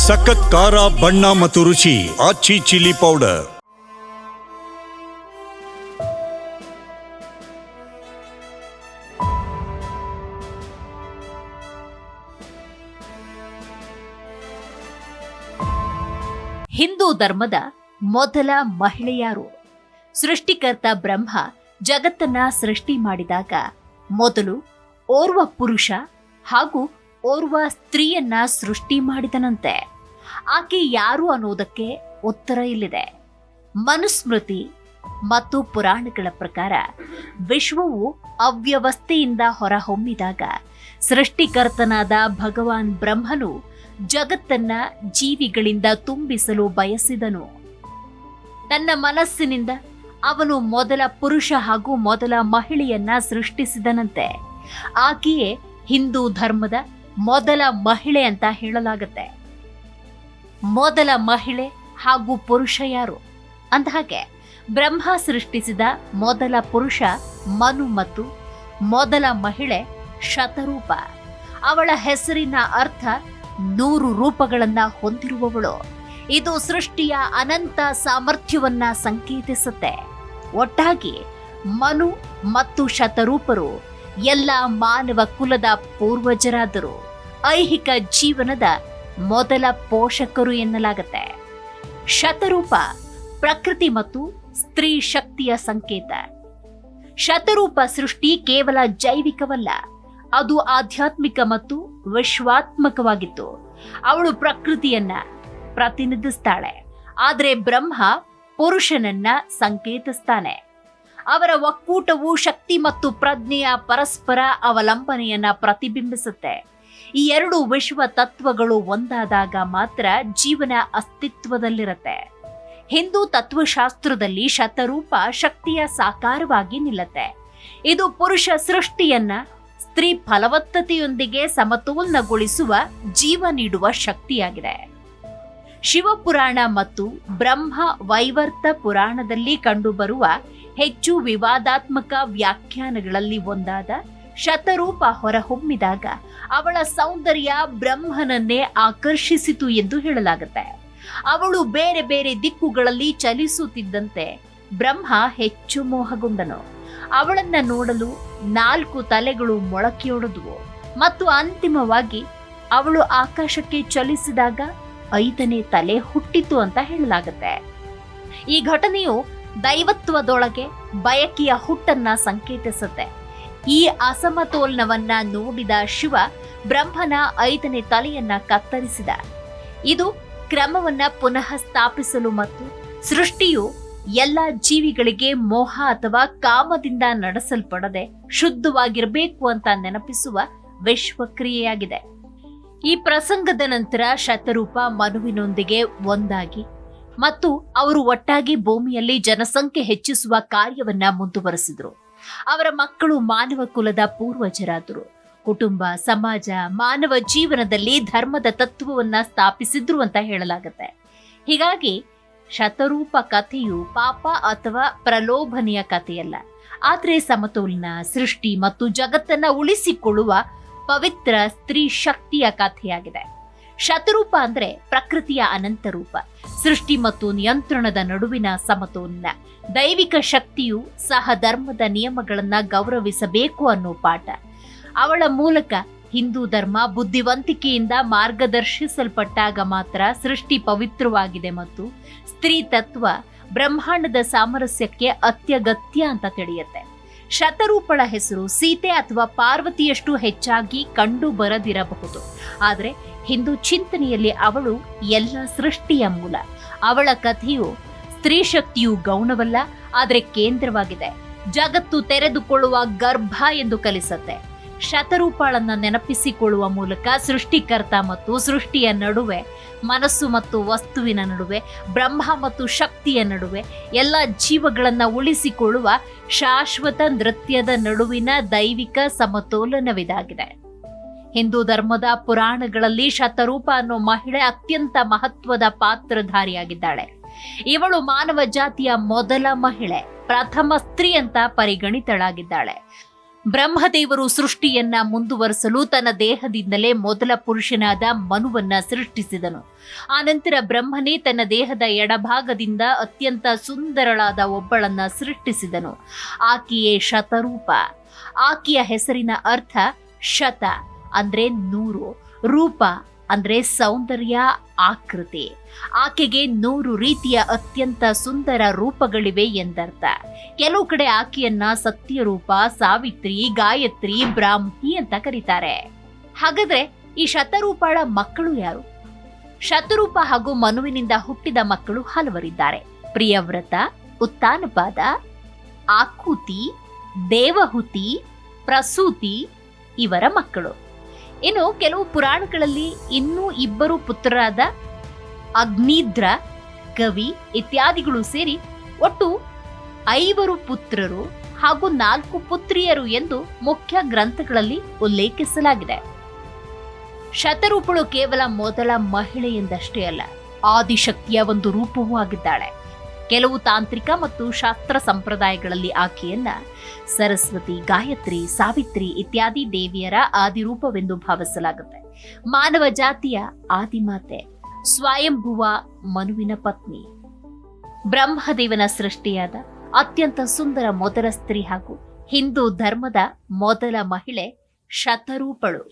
ಸಖತ್ ಖಾರ, ಬಣ್ಣ ಮತ್ತು ರುಚಿ ಆಚಿ ಚಿಲ್ಲಿ ಪೌಡರ್. ಹಿಂದೂ ಧರ್ಮದ ಮೊದಲ ಮಹಿಳೆಯಾರು? ಸೃಷ್ಟಿಕರ್ತ ಬ್ರಹ್ಮ ಜಗತ್ತನ್ನ ಸೃಷ್ಟಿ ಮಾಡಿದಾಗ ಮೊದಲು ಓರ್ವ ಪುರುಷ ಹಾಗೂ ಓರ್ವ ಸ್ತ್ರೀಯನ್ನ ಸೃಷ್ಟಿ ಮಾಡಿದನಂತೆ. ಆಕೆ ಯಾರು ಅನ್ನೋದಕ್ಕೆ ಉತ್ತರ ಇಲ್ಲಿದೆ. ಮನುಸ್ಮೃತಿ ಮತ್ತು ಪುರಾಣಗಳ ಪ್ರಕಾರ ವಿಶ್ವವು ಅವ್ಯವಸ್ಥೆಯಿಂದ ಹೊರಹೊಮ್ಮಿದಾಗ ಸೃಷ್ಟಿಕರ್ತನಾದ ಭಗವಾನ್ ಬ್ರಹ್ಮನು ಜಗತ್ತನ್ನ ಜೀವಿಗಳಿಂದ ತುಂಬಿಸಲು ಬಯಸಿದನು. ತನ್ನ ಮನಸ್ಸಿನಿಂದ ಅವನು ಮೊದಲ ಪುರುಷ ಹಾಗೂ ಮೊದಲ ಮಹಿಳೆಯನ್ನ ಸೃಷ್ಟಿಸಿದನಂತೆ. ಆಕೆಯೇ ಹಿಂದೂ ಧರ್ಮದ ಮೊದಲ ಮಹಿಳೆ ಅಂತ ಹೇಳಲಾಗುತ್ತೆ. ಮೊದಲ ಮಹಿಳೆ ಹಾಗೂ ಪುರುಷ ಯಾರು? ಅಂದಹಾಗೆ ಬ್ರಹ್ಮ ಸೃಷ್ಟಿಸಿದ ಮೊದಲ ಪುರುಷ ಮನು ಮತ್ತು ಮೊದಲ ಮಹಿಳೆ ಶತರೂಪ. ಅವಳ ಹೆಸರಿನ ಅರ್ಥ 100 ರೂಪಗಳನ್ನ ಹೊಂದಿರುವವಳು. ಇದು ಸೃಷ್ಟಿಯ ಅನಂತ ಸಾಮರ್ಥ್ಯವನ್ನ ಸಂಕೇತಿಸುತ್ತೆ. ಒಟ್ಟಾಗಿ ಮನು ಮತ್ತು ಶತರೂಪರು ಎಲ್ಲ ಮಾನವ ಕುಲದ ಪೂರ್ವಜರಾದರು. ಐಹಿಕ ಜೀವನದ ಮೊದಲ ಪೋಷಕರು ಎನ್ನಲಾಗುತ್ತೆ. ಶತರೂಪ ಪ್ರಕೃತಿ ಮತ್ತು ಸ್ತ್ರೀ ಶಕ್ತಿಯ ಸಂಕೇತ. ಶತರೂಪ ಸೃಷ್ಟಿ ಕೇವಲ ಜೈವಿಕವಲ್ಲ, ಅದು ಆಧ್ಯಾತ್ಮಿಕ ಮತ್ತು ವಿಶ್ವಾತ್ಮಕವಾಗಿತ್ತು. ಅವಳು ಪ್ರಕೃತಿಯನ್ನ ಪ್ರತಿನಿಧಿಸ್ತಾಳೆ, ಆದರೆ ಬ್ರಹ್ಮ ಪುರುಷನನ್ನ ಸಂಕೇತಿಸ್ತಾನೆ. ಅವರ ಒಕ್ಕೂಟವು ಶಕ್ತಿ ಮತ್ತು ಪ್ರಜ್ಞೆಯ ಪರಸ್ಪರ ಅವಲಂಬನೆಯನ್ನ ಪ್ರತಿಬಿಂಬಿಸುತ್ತೆ. ಈ ಎರಡು ವಿಶ್ವ ತತ್ವಗಳು ಒಂದಾದಾಗ ಮಾತ್ರ ಜೀವನ ಅಸ್ತಿತ್ವದಲ್ಲಿರುತ್ತೆ. ಹಿಂದೂ ತತ್ವಶಾಸ್ತ್ರದಲ್ಲಿ ಶತರೂಪ ಶಕ್ತಿಯ ಸಾಕಾರವಾಗಿ ನಿಲ್ಲುತ್ತೆ. ಇದು ಪುರುಷ ಸೃಷ್ಟಿಯನ್ನ ಸ್ತ್ರೀ ಫಲವತ್ತತೆಯೊಂದಿಗೆ ಸಮತೋಲನಗೊಳಿಸುವ ಜೀವ ನೀಡುವ ಶಕ್ತಿಯಾಗಿದೆ. ಶಿವಪುರಾಣ ಮತ್ತು ಬ್ರಹ್ಮ ವೈವರ್ತ ಪುರಾಣದಲ್ಲಿ ಕಂಡುಬರುವ ಹೆಚ್ಚು ವಿವಾದಾತ್ಮಕ ವ್ಯಾಖ್ಯಾನಗಳಲ್ಲಿ ಒಂದಾದ ಶತರೂಪ ಹೊರಹೊಮ್ಮಿದಾಗ ಅವಳ ಸೌಂದರ್ಯ ಬ್ರಹ್ಮನನ್ನೇ ಆಕರ್ಷಿಸಿತು ಎಂದು ಹೇಳಲಾಗುತ್ತೆ. ಅವಳು ಬೇರೆ ಬೇರೆ ದಿಕ್ಕುಗಳಲ್ಲಿ ಚಲಿಸುತ್ತಿದ್ದಂತೆ ಬ್ರಹ್ಮ ಹೆಚ್ಚು ಮೋಹಗೊಂಡನು. ಅವಳನ್ನ ನೋಡಲು 4 ತಲೆಗಳು ಮೊಳಕೆಯೊಡೆದುವು ಮತ್ತು ಅಂತಿಮವಾಗಿ ಅವಳು ಆಕಾಶಕ್ಕೆ ಚಲಿಸಿದಾಗ 5ನೇ ತಲೆ ಹುಟ್ಟಿತು ಅಂತ ಹೇಳಲಾಗುತ್ತೆ. ಈ ಘಟನೆಯು ದೈವತ್ವದೊಳಗೆ ಬಯಕೆಯ ಹುಟ್ಟನ್ನ ಸಂಕೇತಿಸುತ್ತೆ. ಈ ಅಸಮತೋಲನವನ್ನ ನೋಡಿದ ಶಿವ ಬ್ರಹ್ಮನ 5ನೇ ತಲೆಯನ್ನ ಕತ್ತರಿಸಿದ. ಇದು ಕ್ರಮವನ್ನ ಪುನಃ ಸ್ಥಾಪಿಸಲು ಮತ್ತು ಸೃಷ್ಟಿಯು ಎಲ್ಲ ಜೀವಿಗಳಿಗೆ ಮೋಹ ಅಥವಾ ಕಾಮದಿಂದ ನಡೆಸಲ್ಪಡದೆ ಶುದ್ಧವಾಗಿರಬೇಕು ಅಂತ ನೆನಪಿಸುವ ವಿಶ್ವಕ್ರಿಯೆಯಾಗಿದೆ. ಈ ಪ್ರಸಂಗದ ನಂತರ ಶತರೂಪ ಮನುವಿನೊಂದಿಗೆ ಒಂದಾಗಿ ಮತ್ತು ಅವರು ಒಟ್ಟಾಗಿ ಭೂಮಿಯಲ್ಲಿ ಜನಸಂಖ್ಯೆ ಹೆಚ್ಚಿಸುವ ಕಾರ್ಯವನ್ನ ಮುಂದುವರೆಸಿದ್ರು. ಅವರ ಮಕ್ಕಳು ಮಾನವ ಕುಲದ ಪೂರ್ವಜರಾದರು. ಕುಟುಂಬ, ಸಮಾಜ, ಮಾನವ ಜೀವನದಲ್ಲಿ ಧರ್ಮದ ತತ್ವವನ್ನ ಸ್ಥಾಪಿಸಿದ್ರು ಅಂತ ಹೇಳಲಾಗುತ್ತೆ. ಹೀಗಾಗಿ ಶತರೂಪ ಕಥೆಯು ಪಾಪ ಅಥವಾ ಪ್ರಲೋಭನೆಯ ಕಥೆಯಲ್ಲ, ಆದರೆ ಸಮತೋಲನ, ಸೃಷ್ಟಿ ಮತ್ತು ಜಗತ್ತನ್ನ ಉಳಿಸಿಕೊಳ್ಳುವ ಪವಿತ್ರ ಸ್ತ್ರೀ ಶಕ್ತಿಯ ಕಥೆಯಾಗಿದೆ. ಶತರೂಪ ಅಂದ್ರೆ ಪ್ರಕೃತಿಯ ಅನಂತ ರೂಪ, ಸೃಷ್ಟಿ ಮತ್ತು ನಿಯಂತ್ರಣದ ನಡುವಿನ ಸಮತೋಲನ. ದೈವಿಕ ಶಕ್ತಿಯು ಸಹ ಧರ್ಮದ ನಿಯಮಗಳನ್ನ ಗೌರವಿಸಬೇಕು ಅನ್ನೋ ಪಾಠ. ಅವಳ ಮೂಲಕ ಹಿಂದೂ ಧರ್ಮ ಬುದ್ಧಿವಂತಿಕೆಯಿಂದ ಮಾರ್ಗದರ್ಶಿಸಲ್ಪಟ್ಟಾಗ ಮಾತ್ರ ಸೃಷ್ಟಿ ಪವಿತ್ರವಾಗಿದೆ ಮತ್ತು ಸ್ತ್ರೀ ತತ್ವ ಬ್ರಹ್ಮಾಂಡದ ಸಾಮರಸ್ಯಕ್ಕೆ ಅತ್ಯಗತ್ಯ ಅಂತ ತಿಳಿಯುತ್ತೆ. ಶತರೂಪಳ ಹೆಸರು ಸೀತೆ ಅಥವಾ ಪಾರ್ವತಿಯಷ್ಟು ಹೆಚ್ಚಾಗಿ ಕಂಡು ಬರದಿರಬಹುದು, ಆದರೆ ಹಿಂದೂ ಚಿಂತನೆಯಲ್ಲಿ ಅವಳು ಎಲ್ಲ ಸೃಷ್ಟಿಯ ಮೂಲ. ಅವಳ ಕಥೆಯು ಸ್ತ್ರೀ ಶಕ್ತಿಯು ಗೌಣವಲ್ಲ, ಆದರೆ ಕೇಂದ್ರವಾಗಿದೆ. ಜಗತ್ತು ತೆರೆದುಕೊಳ್ಳುವ ಗರ್ಭ ಎಂದು ಕಲಿಸುತ್ತೆ. ಶತರೂಪಳನ್ನ ನೆನಪಿಸಿಕೊಳ್ಳುವ ಮೂಲಕ ಸೃಷ್ಟಿಕರ್ತ ಮತ್ತು ಸೃಷ್ಟಿಯ ನಡುವೆ, ಮನಸ್ಸು ಮತ್ತು ವಸ್ತುವಿನ ನಡುವೆ, ಬ್ರಹ್ಮ ಮತ್ತು ಶಕ್ತಿಯ ನಡುವೆ, ಎಲ್ಲ ಜೀವಗಳನ್ನ ಉಳಿಸಿಕೊಳ್ಳುವ ಶಾಶ್ವತ ನೃತ್ಯದ ನಡುವಿನ ದೈವಿಕ ಸಮತೋಲನವಿದಾಗಿದೆ. ಹಿಂದೂ ಧರ್ಮದ ಪುರಾಣಗಳಲ್ಲಿ ಶತರೂಪ ಅನ್ನೋ ಮಹಿಳೆ ಅತ್ಯಂತ ಮಹತ್ವದ ಪಾತ್ರಧಾರಿಯಾಗಿದ್ದಾಳೆ. ಇವಳು ಮಾನವ ಜಾತಿಯ ಮೊದಲ ಮಹಿಳೆ, ಪ್ರಥಮ ಸ್ತ್ರೀ ಅಂತ ಪರಿಗಣಿತಳಾಗಿದ್ದಾಳೆ. ಬ್ರಹ್ಮದೇವರು ಸೃಷ್ಟಿಯನ್ನ ಮುಂದುವರಿಸಲು ತನ್ನ ದೇಹದಿಂದಲೇ ಮೊದಲ ಪುರುಷನಾದ ಮನುವನ್ನ ಸೃಷ್ಟಿಸಿದನು. ಆನಂತರ ಬ್ರಹ್ಮನೇ ತನ್ನ ದೇಹದ ಎಡಭಾಗದಿಂದ ಅತ್ಯಂತ ಸುಂದರಳಾದ ಒಬ್ಬಳನ್ನ ಸೃಷ್ಟಿಸಿದನು. ಆಕೆಯೇ ಶತರೂಪ. ಆಕೆಯ ಹೆಸರಿನ ಅರ್ಥ ಶತ ಅಂದ್ರೆ 100, ರೂಪ ಅಂದ್ರೆ ಸೌಂದರ್ಯ, ಆಕೃತಿ. ಆಕೆಗೆ 100 ರೀತಿಯ ಅತ್ಯಂತ ಸುಂದರ ರೂಪಗಳಿವೆ ಎಂದರ್ಥ. ಕೆಲವು ಕಡೆ ಆಕೆಯನ್ನ ಸತ್ಯರೂಪ, ಸಾವಿತ್ರಿ, ಗಾಯತ್ರಿ, ಬ್ರಾಹ್ಮಿ ಅಂತ ಕರೀತಾರೆ. ಹಾಗಾದ್ರೆ ಈ ಶತರೂಪಳ ಮಕ್ಕಳು ಯಾರು? ಶತರೂಪ ಹಾಗೂ ಮನುವಿನಿಂದ ಹುಟ್ಟಿದ ಮಕ್ಕಳು ಹಲವರಿದ್ದಾರೆ. ಪ್ರಿಯವ್ರತ, ಉತ್ತಾನಪಾದ, ಆಕೂತಿ, ದೇವಹುತಿ, ಪ್ರಸೂತಿ ಇವರ ಮಕ್ಕಳು. ಇನ್ನು ಕೆಲವು ಪುರಾಣಗಳಲ್ಲಿ ಇನ್ನೂ 2 ಪುತ್ರರಾದ ಅಗ್ನಿದ್ರ, ಕವಿ ಇತ್ಯಾದಿಗಳು ಸೇರಿ ಒಟ್ಟು 5 ಪುತ್ರರು ಹಾಗೂ 4 ಪುತ್ರಿಯರು ಎಂದು ಮುಖ್ಯ ಗ್ರಂಥಗಳಲ್ಲಿ ಉಲ್ಲೇಖಿಸಲಾಗಿದೆ. ಶತರೂಪಳು ಕೇವಲ ಮೊದಲ ಮಹಿಳೆ ಎಂದಷ್ಟೇ ಅಲ್ಲ, ಆದಿಶಕ್ತಿಯ ಒಂದು ರೂಪವೂ ಆಗಿದ್ದಾಳೆ. ಕೆಲವು ತಾಂತ್ರಿಕ ಮತ್ತು ಶಾಸ್ತ್ರ ಸಂಪ್ರದಾಯಗಳಲ್ಲಿ ಆಕೆಯನ್ನ ಸರಸ್ವತಿ, ಗಾಯತ್ರಿ, ಸಾವಿತ್ರಿ ಇತ್ಯಾದಿ ದೇವಿಯರ ಆದಿರೂಪವೆಂದು ಭಾವಿಸಲಾಗುತ್ತೆ. ಮಾನವ ಜಾತಿಯ ಆದಿಮಾತೆ, ಸ್ವಯಂಭುವ ಮನುವಿನ ಪತ್ನಿ, ಬ್ರಹ್ಮದೇವನ ಸೃಷ್ಟಿಯಾದ ಅತ್ಯಂತ ಸುಂದರ ಮೊದಲ ಸ್ತ್ರೀ ಹಾಗೂ ಹಿಂದೂ ಧರ್ಮದ ಮೊದಲ ಮಹಿಳೆ ಶತರೂಪಳು.